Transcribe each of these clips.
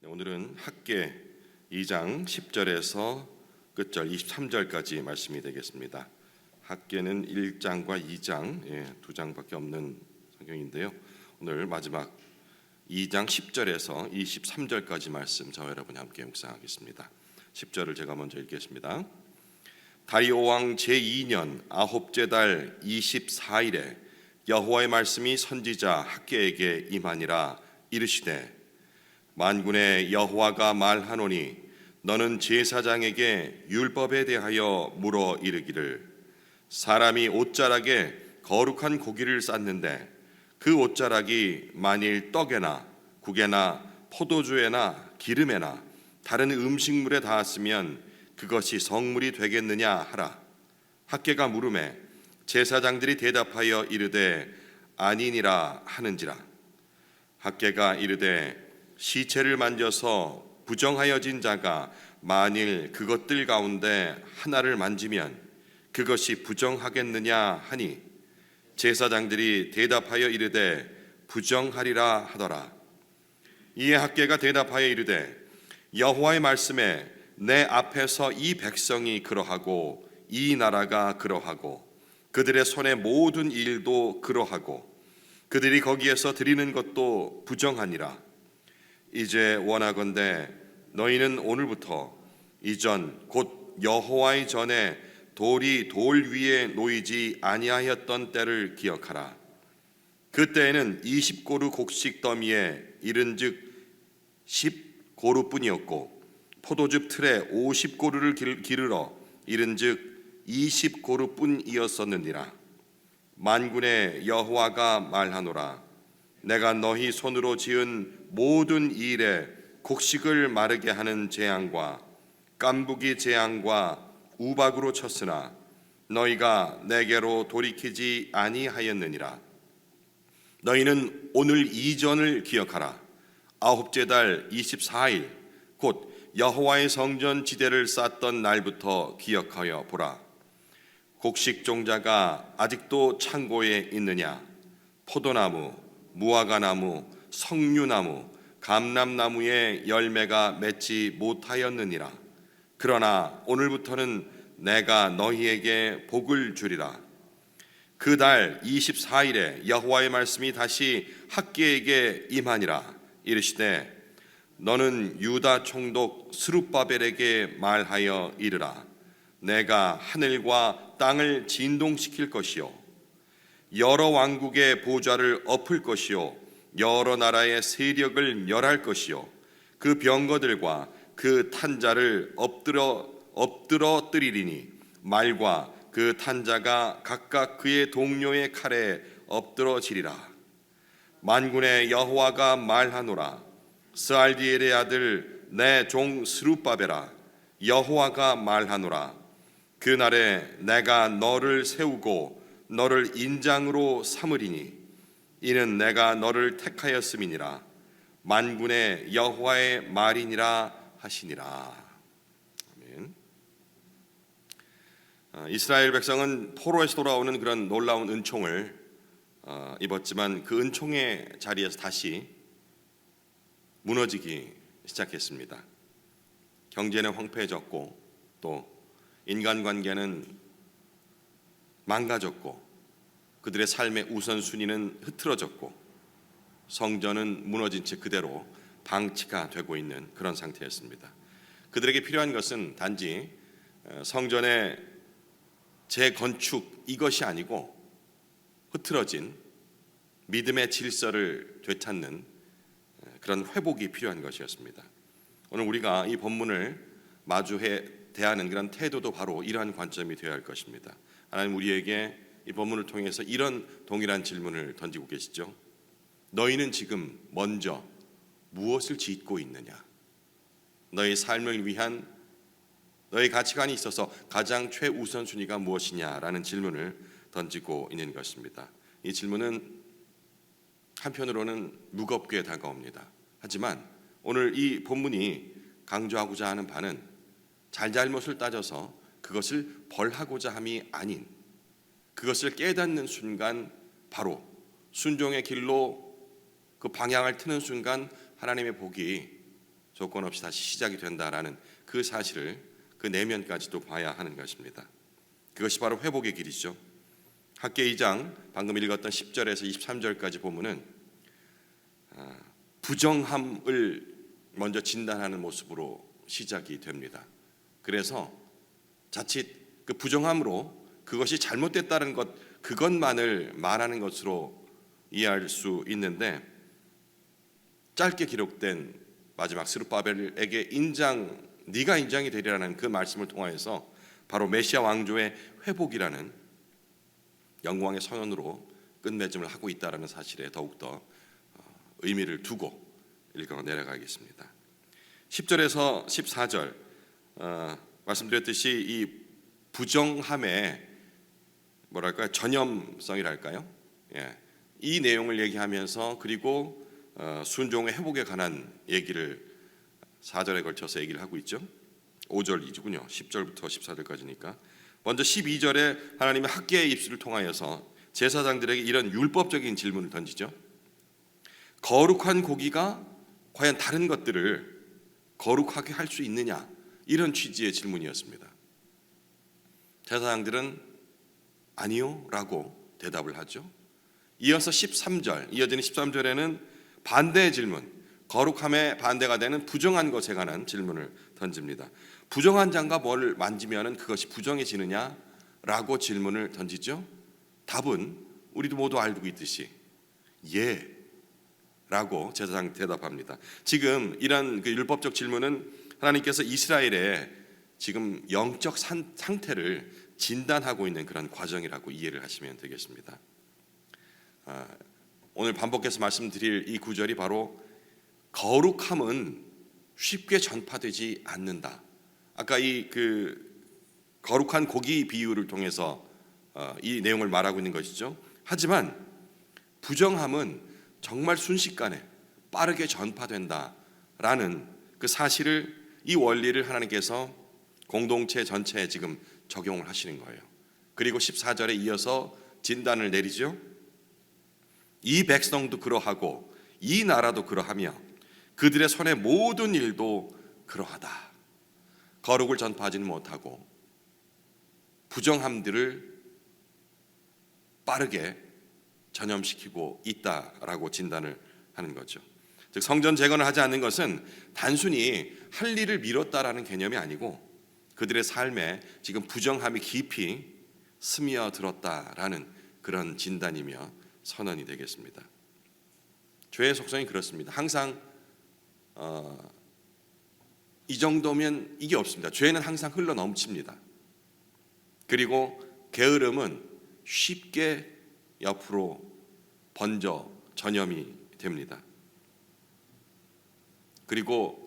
오늘은 학개 2장 10절에서 끝절 23절까지 말씀이 되겠습니다. 학개는 1장과 2장, 두 장밖에 없는 성경인데요. 오늘 마지막 2장 10절에서 23절까지 말씀 저와 여러분이 함께 묵상하겠습니다. 10절을 제가 먼저 읽겠습니다. 다리오 왕 제2년 아홉째 달 24일에 여호와의 말씀이 선지자 학개에게 임하니라. 이르시되 만군의 여호와가 말하노니 너는 제사장에게 율법에 대하여 물어 이르기를 사람이 옷자락에 거룩한 고기를 쌓는데 그 옷자락이 만일 떡에나 국에나 포도주에나 기름에나 다른 음식물에 닿았으면 그것이 성물이 되겠느냐 하라. 학개가 물음에 제사장들이 대답하여 이르되 아니니라 하는지라. 학개가 이르되 시체를 만져서 부정하여진 자가 만일 그것들 가운데 하나를 만지면 그것이 부정하겠느냐 하니 제사장들이 대답하여 이르되 부정하리라 하더라. 이에 학개가 대답하여 이르되 여호와의 말씀에 내 앞에서 이 백성이 그러하고 이 나라가 그러하고 그들의 손의 모든 일도 그러하고 그들이 거기에서 드리는 것도 부정하니라. 이제 원하건대 너희는 오늘부터 이전 곧 여호와의 전에 돌이 돌 위에 놓이지 아니하였던 때를 기억하라. 그때에는 20고루 곡식 더미에 이른즉 10고루뿐이었고 포도즙 틀에 50고루를 기르러 이른즉 20고루뿐이었었느니라. 만군의 여호와가 말하노라. 내가 너희 손으로 지은 모든 일에 곡식을 마르게 하는 재앙과 깐부기 재앙과 우박으로 쳤으나 너희가 내게로 돌이키지 아니하였느니라. 너희는 오늘 이전을 기억하라. 아홉째 달 24일 곧 여호와의 성전 지대를 쌓던 날부터 기억하여 보라. 곡식 종자가 아직도 창고에 있느냐? 포도나무, 무화과나무, 석류나무, 감람나무의 열매가 맺지 못하였느니라. 그러나 오늘부터는 내가 너희에게 복을 주리라. 그 달 24일에 여호와의 말씀이 다시 학개에게 임하니라. 이르시되 너는 유다 총독 스룹바벨에게 말하여 이르라. 내가 하늘과 땅을 진동시킬 것이요 여러 왕국의 보좌를 엎을 것이요 여러 나라의 세력을 멸할 것이요 그 병거들과 그 탄자를 엎드러 뜨리리니 말과 그 탄자가 각각 그의 동료의 칼에 엎드러지리라. 만군의 여호와가 말하노라. 스알디엘의 아들 내 종 스룹바벨아, 여호와가 말하노라. 그날에 내가 너를 세우고 너를 인장으로 삼으리니 이는 내가 너를 택하였음이니라. 만군의 여호와의 말이니라 하시니라. 아멘. 이스라엘 백성은 포로에서 돌아오는 그런 놀라운 은총을 입었지만 그 은총의 자리에서 다시 무너지기 시작했습니다. 경제는 황폐해졌고 또 인간관계는 망가졌고 그들의 삶의 우선순위는 흐트러졌고 성전은 무너진 채 그대로 방치가 되고 있는 그런 상태였습니다. 그들에게 필요한 것은 단지 성전의 재건축 이것이 아니고 흐트러진 믿음의 질서를 되찾는 그런 회복이 필요한 것이었습니다. 오늘 우리가 이 본문을 마주해 대하는 그런 태도도 바로 이러한 관점이 되어야 할 것입니다. 하나님 우리에게 이 본문을 통해서 이런 동일한 질문을 던지고 계시죠. 너희는 지금 먼저 무엇을 짓고 있느냐? 너희 삶을 위한 너희 가치관이 있어서 가장 최우선순위가 무엇이냐라는 질문을 던지고 있는 것입니다. 이 질문은 한편으로는 무겁게 다가옵니다. 하지만 오늘 이 본문이 강조하고자 하는 바는 잘잘못을 따져서 그것을 벌하고자 함이 아닌 그것을 깨닫는 순간 바로 순종의 길로 그 방향을 트는 순간 하나님의 복이 조건 없이 다시 시작이 된다라는 그 사실을, 그 내면까지도 봐야 하는 것입니다. 그것이 바로 회복의 길이죠. 학계 2장 방금 읽었던 10절에서 23절까지 보면은 부정함을 먼저 진단하는 모습으로 시작이 됩니다. 그래서 자칫 그 부정함으로 그것이 잘못됐다는 것, 그것만을 말하는 것으로 이해할 수 있는데, 짧게 기록된 마지막 스룹바벨에게 네가 인장이 되리라는 그 말씀을 통하여서 바로 메시아 왕조의 회복이라는 영광의 선언으로 끝맺음을 하고 있다는 사실에 더욱더 의미를 두고 읽어 내려가겠습니다. 10절에서 14절 말씀드렸듯이 이 부정함의 뭐랄까요, 전염성이랄까요, 이 내용을 얘기하면서 그리고 순종의 회복에 관한 얘기를 4절에 걸쳐서 얘기를 하고 있죠. 5절이군요. 10절부터 14절까지니까. 먼저 12절에 하나님의 학계의 입술을 통하여서 제사장들에게 이런 율법적인 질문을 던지죠. 거룩한 고기가 과연 다른 것들을 거룩하게 할 수 있느냐, 이런 취지의 질문이었습니다. 제사장들은 아니요 라고 대답을 하죠. 이어서 13절, 이어지는 13절에는 반대의 질문, 거룩함에 반대가 되는 부정한 것에 관한 질문을 던집니다. 부정한 장과 뭘 만지면 그것이 부정해지느냐 라고 질문을 던지죠. 답은 우리도 모두 알고 있듯이 예 라고 제사장 대답합니다. 지금 이런 그 율법적 질문은 하나님께서 이스라엘의 지금 영적 상태를 진단하고 있는 그런 과정이라고 이해를 하시면 되겠습니다. 오늘 반복해서 말씀드릴 이 구절이 바로 거룩함은 쉽게 전파되지 않는다. 아까 이 거룩한 고기 비유를 통해서 이 내용을 말하고 있는 것이죠. 하지만 부정함은 정말 순식간에 빠르게 전파된다라는 그 사실을, 이 원리를 하나님께서 공동체 전체에 지금 적용을 하시는 거예요. 그리고 14절에 이어서 진단을 내리죠. 이 백성도 그러하고 이 나라도 그러하며 그들의 손의 모든 일도 그러하다. 거룩을 전파하지는 못하고 부정함들을 빠르게 전염시키고 있다라고 진단을 하는 거죠. 즉 성전 재건을 하지 않는 것은 단순히 할 일을 미뤘다라는 개념이 아니고 그들의 삶에 지금 부정함이 깊이 스며들었다라는 그런 진단이며 선언이 되겠습니다. 죄의 속성이 그렇습니다. 항상 이 정도면 이게 없습니다. 죄는 항상 흘러 넘칩니다. 그리고 게으름은 쉽게 옆으로 번져 전염이 됩니다. 그리고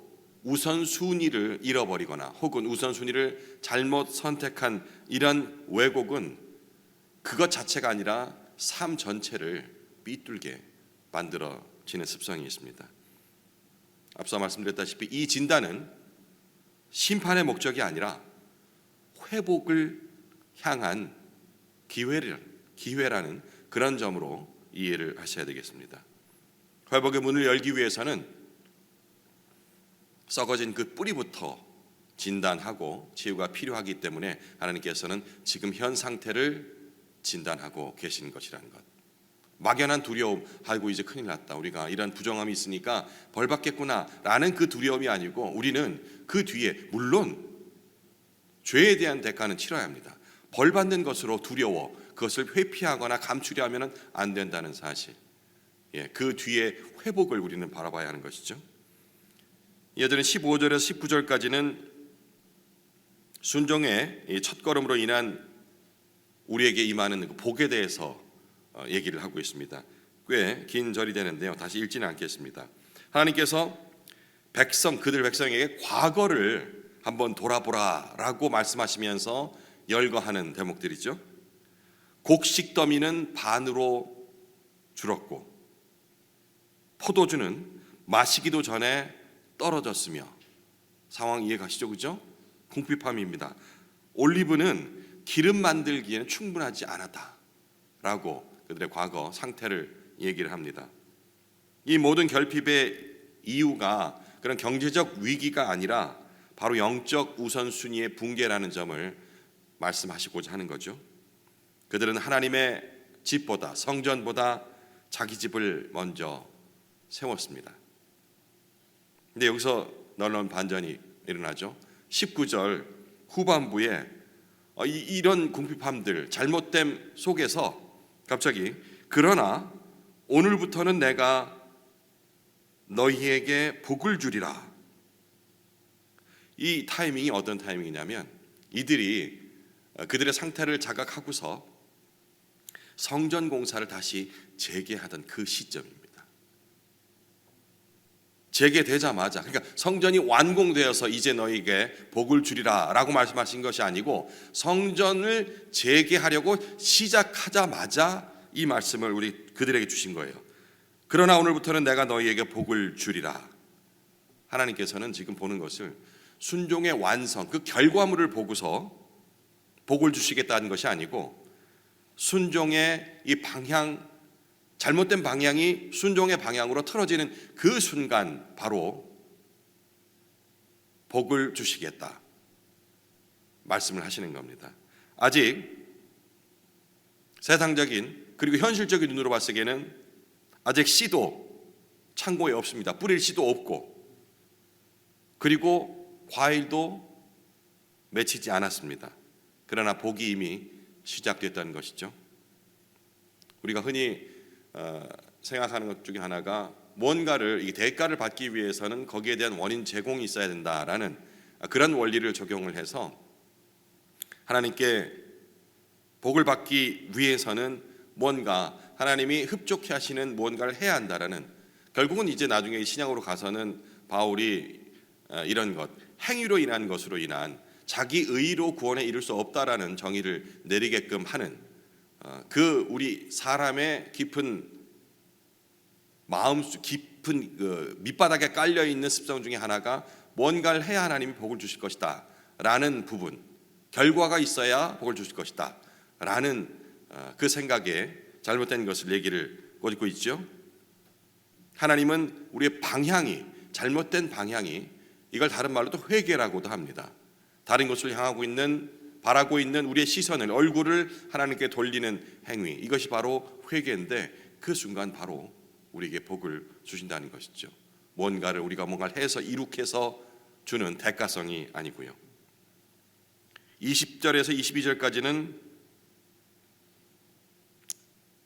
우선순위를 잃어버리거나 혹은 우선순위를 잘못 선택한 이런 왜곡은 그것 자체가 아니라 삶 전체를 삐뚤게 만들어지는 습성이 있습니다. 앞서 말씀드렸다시피 이 진단은 심판의 목적이 아니라 회복을 향한 기회라는 그런 점으로 이해를 하셔야 되겠습니다. 회복의 문을 열기 위해서는 썩어진 그 뿌리부터 진단하고 치유가 필요하기 때문에 하나님께서는 지금 현 상태를 진단하고 계신 것이라는 것. 막연한 두려움, 아이고 이제 큰일 났다, 우리가 이런 부정함이 있으니까 벌 받겠구나 라는 그 두려움이 아니고, 우리는 그 뒤에 물론 죄에 대한 대가는 치러야 합니다. 벌 받는 것으로 두려워 그것을 회피하거나 감추려 하면 안 된다는 사실, 그 뒤에 회복을 우리는 바라봐야 하는 것이죠. 이어지는 15절에서 19절까지는 순종의 첫걸음으로 인한 우리에게 임하는 복에 대해서 얘기를 하고 있습니다. 꽤 긴 절이 되는데요, 다시 읽지는 않겠습니다. 하나님께서 그들 백성에게 과거를 한번 돌아보라 라고 말씀하시면서 열거하는 대목들이죠. 곡식 더미는 반으로 줄었고 포도주는 마시기도 전에 떨어졌으며, 상황 이해 가시죠? 그죠? 궁핍함입니다. 올리브는 기름 만들기에는 충분하지 않았다 라고 그들의 과거 상태를 얘기를 합니다. 이 모든 결핍의 이유가 그런 경제적 위기가 아니라 바로 영적 우선순위의 붕괴라는 점을 말씀하시고자 하는 거죠. 그들은 하나님의 집보다, 성전보다 자기 집을 먼저 세웠습니다. 근데 여기서 놀라운 반전이 일어나죠. 19절 후반부에 이런 궁핍함들, 잘못됨 속에서 갑자기 그러나 오늘부터는 내가 너희에게 복을 주리라. 이 타이밍이 어떤 타이밍이냐면 이들이 그들의 상태를 자각하고서 성전 공사를 다시 재개하던 그 시점입니다. 재개되자마자, 그러니까 성전이 완공되어서 이제 너희에게 복을 주리라 라고 말씀하신 것이 아니고 성전을 재개하려고 시작하자마자 이 말씀을 그들에게 주신 거예요. 그러나 오늘부터는 내가 너희에게 복을 주리라. 하나님께서는 지금 보는 것을 순종의 완성, 그 결과물을 보고서 복을 주시겠다는 것이 아니고 순종의 이 방향, 잘못된 방향이 순종의 방향으로 틀어지는 그 순간 바로 복을 주시겠다 말씀을 하시는 겁니다. 아직 세상적인 그리고 현실적인 눈으로 봤을 때는 아직 씨도 창고에 없습니다. 뿌릴 씨도 없고 그리고 과일도 맺히지 않았습니다. 그러나 복이 이미 시작됐다는 것이죠. 우리가 흔히 생각하는 것 중에 하나가 뭔가를 이 대가를 받기 위해서는 거기에 대한 원인 제공이 있어야 된다라는 그런 원리를 적용을 해서 하나님께 복을 받기 위해서는 뭔가 하나님이 흡족해 하시는 뭔가를 해야 한다라는, 결국은 이제 나중에 신약으로 가서는 바울이 이런 것, 행위로 인한 것으로 인한 자기 의로 구원에 이를 수 없다라는 정의를 내리게끔 하는 그 우리 사람의 깊은 마음 깊은 그 밑바닥에 깔려 있는 습성 중에 하나가 뭔가를 해야 하나님이 복을 주실 것이다라는 부분, 결과가 있어야 복을 주실 것이다라는 그 생각에 잘못된 것을 얘기를 꼬집고 있죠. 하나님은 우리의 방향이, 잘못된 방향이, 이걸 다른 말로도 회개라고도 합니다. 다른 곳을 향하고 있는, 바라고 있는 우리의 시선을, 얼굴을 하나님께 돌리는 행위, 이것이 바로 회개인데 그 순간 바로 우리에게 복을 주신다는 것이죠. 뭔가를 우리가 뭔가를 해서 이룩해서 주는 대가성이 아니고요. 20절에서 22절까지는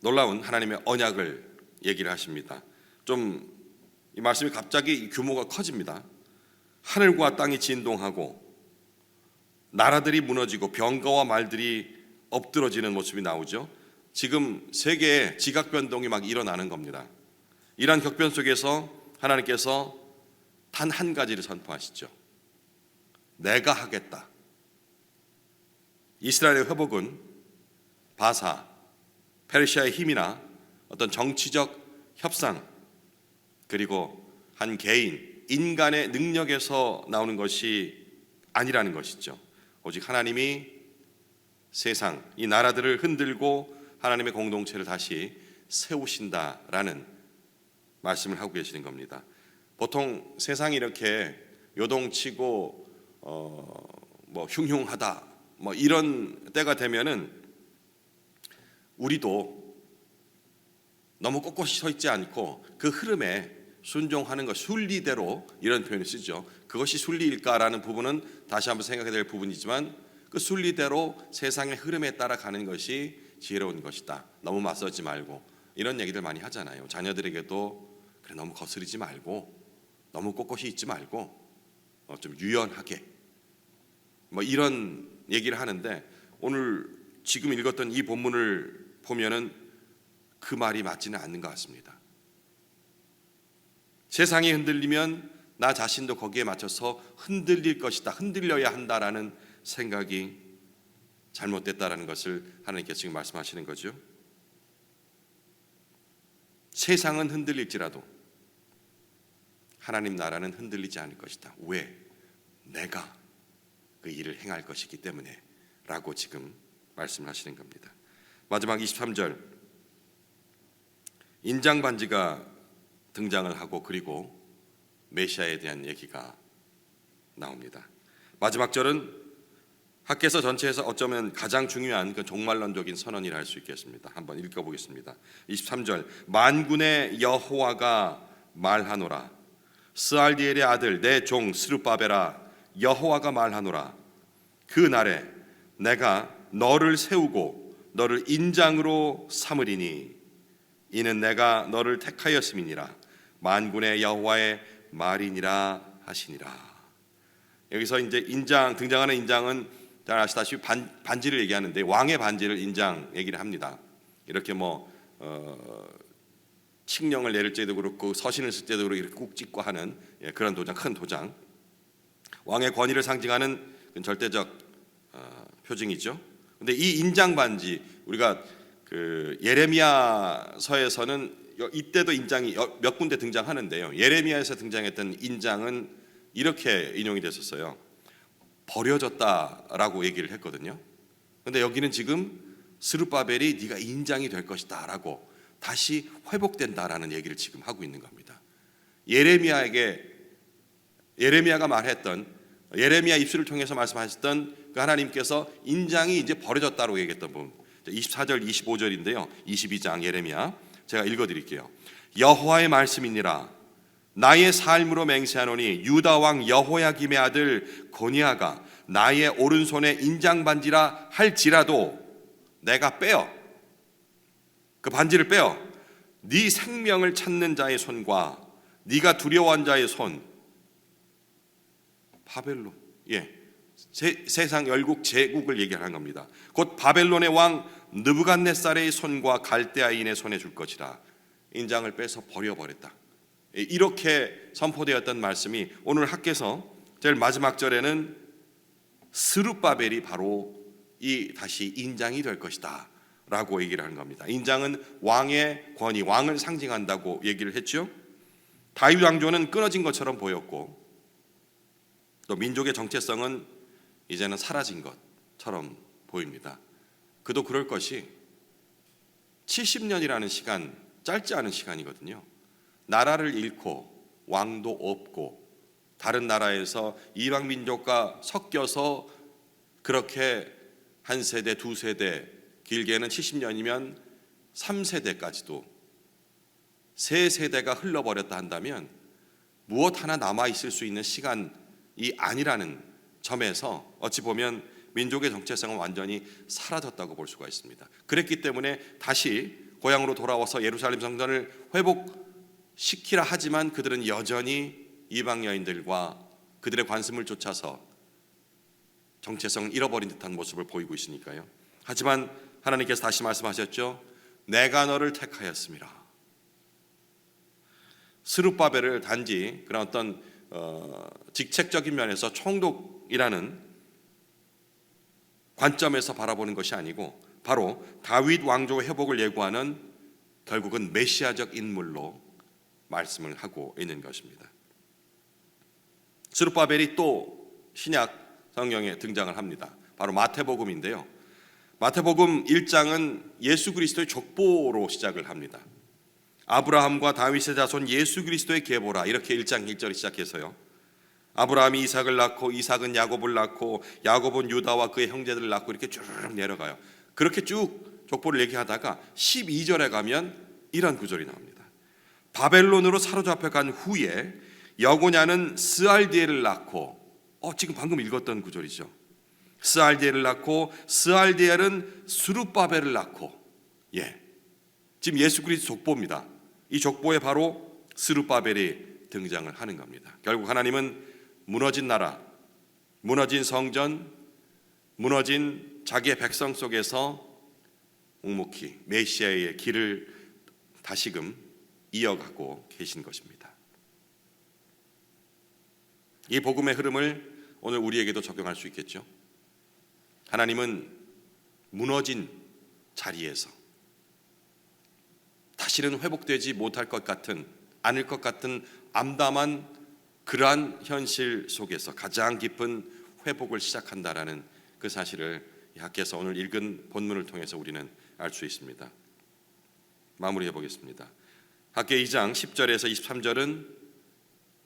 놀라운 하나님의 언약을 얘기를 하십니다. 좀 이 말씀이 갑자기 규모가 커집니다. 하늘과 땅이 진동하고 나라들이 무너지고 병거와 말들이 엎드러지는 모습이 나오죠. 지금 세계에 지각 변동이 막 일어나는 겁니다. 이러한 격변 속에서 하나님께서 단 한 가지를 선포하시죠. 내가 하겠다. 이스라엘의 회복은 바사, 페르시아의 힘이나 어떤 정치적 협상, 그리고 한 개인, 인간의 능력에서 나오는 것이 아니라는 것이죠. 오직 하나님이 세상, 이 나라들을 흔들고 하나님의 공동체를 다시 세우신다라는 말씀을 하고 계시는 겁니다. 보통 세상이 이렇게 요동치고 흉흉하다 이런 때가 되면은 우리도 너무 꼿꼿이 서 있지 않고 그 흐름에 순종하는 것, 순리대로, 이런 표현을 쓰죠. 그것이 순리일까라는 부분은 다시 한번 생각해야 될 부분이지만 그 순리대로 세상의 흐름에 따라가는 것이 지혜로운 것이다. 너무 맞서지 말고, 이런 얘기들 많이 하잖아요. 자녀들에게도 그래, 너무 거스르지 말고, 너무 꼿꼿이 있지 말고 좀 유연하게 이런 얘기를 하는데, 오늘 지금 읽었던 이 본문을 보면은 그 말이 맞지는 않는 것 같습니다. 세상이 흔들리면 나 자신도 거기에 맞춰서 흔들릴 것이다, 흔들려야 한다라는 생각이 잘못됐다라는 것을 하나님께서 지금 말씀하시는 거죠. 세상은 흔들릴지라도 하나님 나라는 흔들리지 않을 것이다. 왜? 내가 그 일을 행할 것이기 때문에 라고 지금 말씀하시는 겁니다. 마지막 23절, 인장반지가 등장을 하고, 그리고 메시아에 대한 얘기가 나옵니다. 마지막 절은 학개서 전체에서 어쩌면 가장 중요한 그 종말론적인 선언이라 할 수 있겠습니다. 한번 읽어보겠습니다. 23절, 만군의 여호와가 말하노라. 스알디엘의 아들 내 종 스룹바벨아, 여호와가 말하노라. 그 날에 내가 너를 세우고 너를 인장으로 삼으리니 이는 내가 너를 택하였음이니라. 만군의 여호와의 말이니라 하시니라. 여기서 이제 인장, 등장하는 인장은 잘 아시다시피 반지를 얘기하는데 왕의 반지를 인장 얘기를 합니다. 이렇게 칙령을 내릴 때도 그렇고 서신을 쓸 때도 그렇고 이렇게 꾹 찍고 하는 그런 도장, 큰 도장. 왕의 권위를 상징하는 절대적 표징이죠. 근데 이 인장 반지, 우리가 그 예레미야서에서는 이때도 인장이 몇 군데 등장하는데요. 예레미야에서 등장했던 인장은 이렇게 인용이 됐었어요. 버려졌다라고 얘기를 했거든요. 근데 여기는 지금 스룹바벨이 네가 인장이 될 것이다라고 다시 회복된다라는 얘기를 지금 하고 있는 겁니다. 예레미야가 말했던, 예레미야 입술을 통해서 말씀하셨던 그 하나님께서 인장이 이제 버려졌다고 얘기했던 부분, 24절 25절인데요 22장 예레미야 제가 읽어드릴게요. 여호와의 말씀이니라. 나의 삶으로 맹세하노니 유다 왕 여호야김의 아들 고니아가 나의 오른손에 인장반지라 할지라도 내가 그 반지를 빼어 네 생명을 찾는 자의 손과 네가 두려워한 자의 손, 바벨론, 세상 열국 제국을 얘기하는 겁니다. 곧 바벨론의 왕 느부갓네살의 손과 갈대아인의 손에 줄 것이라. 인장을 빼서 버려버렸다. 이렇게 선포되었던 말씀이 오늘 학개서 제일 마지막 절에는 스룹바벨이 바로 이 다시 인장이 될 것이다 라고 얘기를 하는 겁니다. 인장은 왕의 권위, 왕을 상징한다고 얘기를 했죠. 다윗 왕조는 끊어진 것처럼 보였고 또 민족의 정체성은 이제는 사라진 것처럼 보입니다. 그도 그럴 것이 70년이라는 시간, 짧지 않은 시간이거든요. 나라를 잃고 왕도 없고 다른 나라에서 이방 민족과 섞여서 그렇게 한 세대, 두 세대, 길게는 70년이면 3세대까지도 세 세대가 흘러버렸다 한다면 무엇 하나 남아있을 수 있는 시간이 아니라는 점에서 어찌 보면 민족의 정체성은 완전히 사라졌다고 볼 수가 있습니다. 그랬기 때문에 다시 고향으로 돌아와서 예루살렘 성전을 회복시키라 하지만 그들은 여전히 이방 여인들과 그들의 관심을 쫓아서 정체성을 잃어버린 듯한 모습을 보이고 있으니까요. 하지만 하나님께서 다시 말씀하셨죠. 내가 너를 택하였습니다. 스룹바벨을 단지 그런 어떤 직책적인 면에서 총독이라는 관점에서 바라보는 것이 아니고 바로 다윗 왕조 회복을 예고하는 결국은 메시아적 인물로 말씀을 하고 있는 것입니다. 스룹바벨이 또 신약 성경에 등장을 합니다. 바로 마태복음인데요. 마태복음 1장은 예수 그리스도의 족보로 시작을 합니다. 아브라함과 다윗의 자손 예수 그리스도의 계보라, 이렇게 1장 1절이 시작해서요. 아브라함이 이삭을 낳고 이삭은 야곱을 낳고 야곱은 유다와 그의 형제들을 낳고 이렇게 쭉 내려가요. 그렇게 쭉 족보를 얘기하다가 12절에 가면 이런 구절이 나옵니다. 바벨론으로 사로잡혀 간 후에 여고냐는 스알디엘을 낳고, 지금 방금 읽었던 구절이죠. 스알디엘을 낳고 스알디엘은 스룹바벨을 낳고, 지금 예수 그리스도 족보입니다. 이 족보에 바로 스룹바벨이 등장을 하는 겁니다. 결국 하나님은 무너진 나라, 무너진 성전, 무너진 자기의 백성 속에서 묵묵히 메시아의 길을 다시금 이어가고 계신 것입니다. 이 복음의 흐름을 오늘 우리에게도 적용할 수 있겠죠. 하나님은 무너진 자리에서 다시는 회복되지 못할 것 같은, 않을 것 같은 암담한 그러한 현실 속에서 가장 깊은 회복을 시작한다라는 그 사실을 학개서 오늘 읽은 본문을 통해서 우리는 알 수 있습니다. 마무리해 보겠습니다. 학개 2장 10절에서 23절은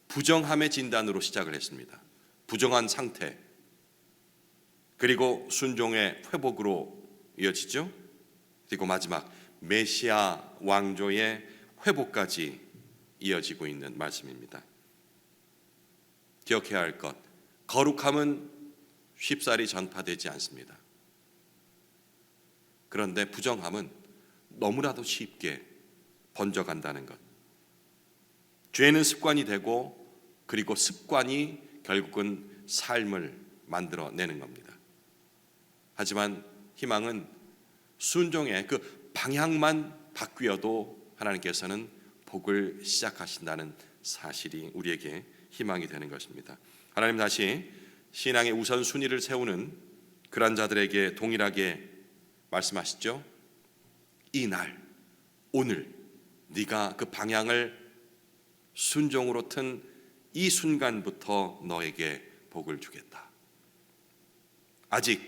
부정함의 진단으로 시작을 했습니다. 부정한 상태, 그리고 순종의 회복으로 이어지죠. 그리고 마지막 메시아 왕조의 회복까지 이어지고 있는 말씀입니다. 기억해야 할 것, 거룩함은 쉽사리 전파되지 않습니다. 그런데 부정함은 너무나도 쉽게 번져간다는 것. 죄는 습관이 되고, 그리고 습관이 결국은 삶을 만들어내는 겁니다. 하지만 희망은 순종의 그 방향만 바뀌어도 하나님께서는 복을 시작하신다는 사실이 우리에게 희망이 되는 것입니다. 하나님 다시 신앙의 우선순위를 세우는 그런 자들에게 동일하게 말씀하시죠. 이날, 오늘 네가 그 방향을 순종으로 튼 이 순간부터 너에게 복을 주겠다. 아직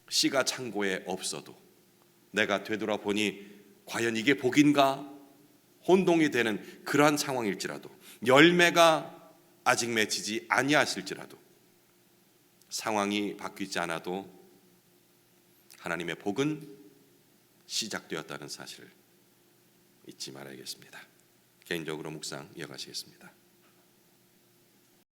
씨가 창고에 없어도 내가 되돌아보니 과연 이게 복인가 혼동이 되는 그러한 상황일지라도, 열매가 아직 맺히지 아니하실지라도, 상황이 바뀌지 않아도 하나님의 복은 시작되었다는 사실을 잊지 말아야겠습니다. 개인적으로 묵상 이어가시겠습니다.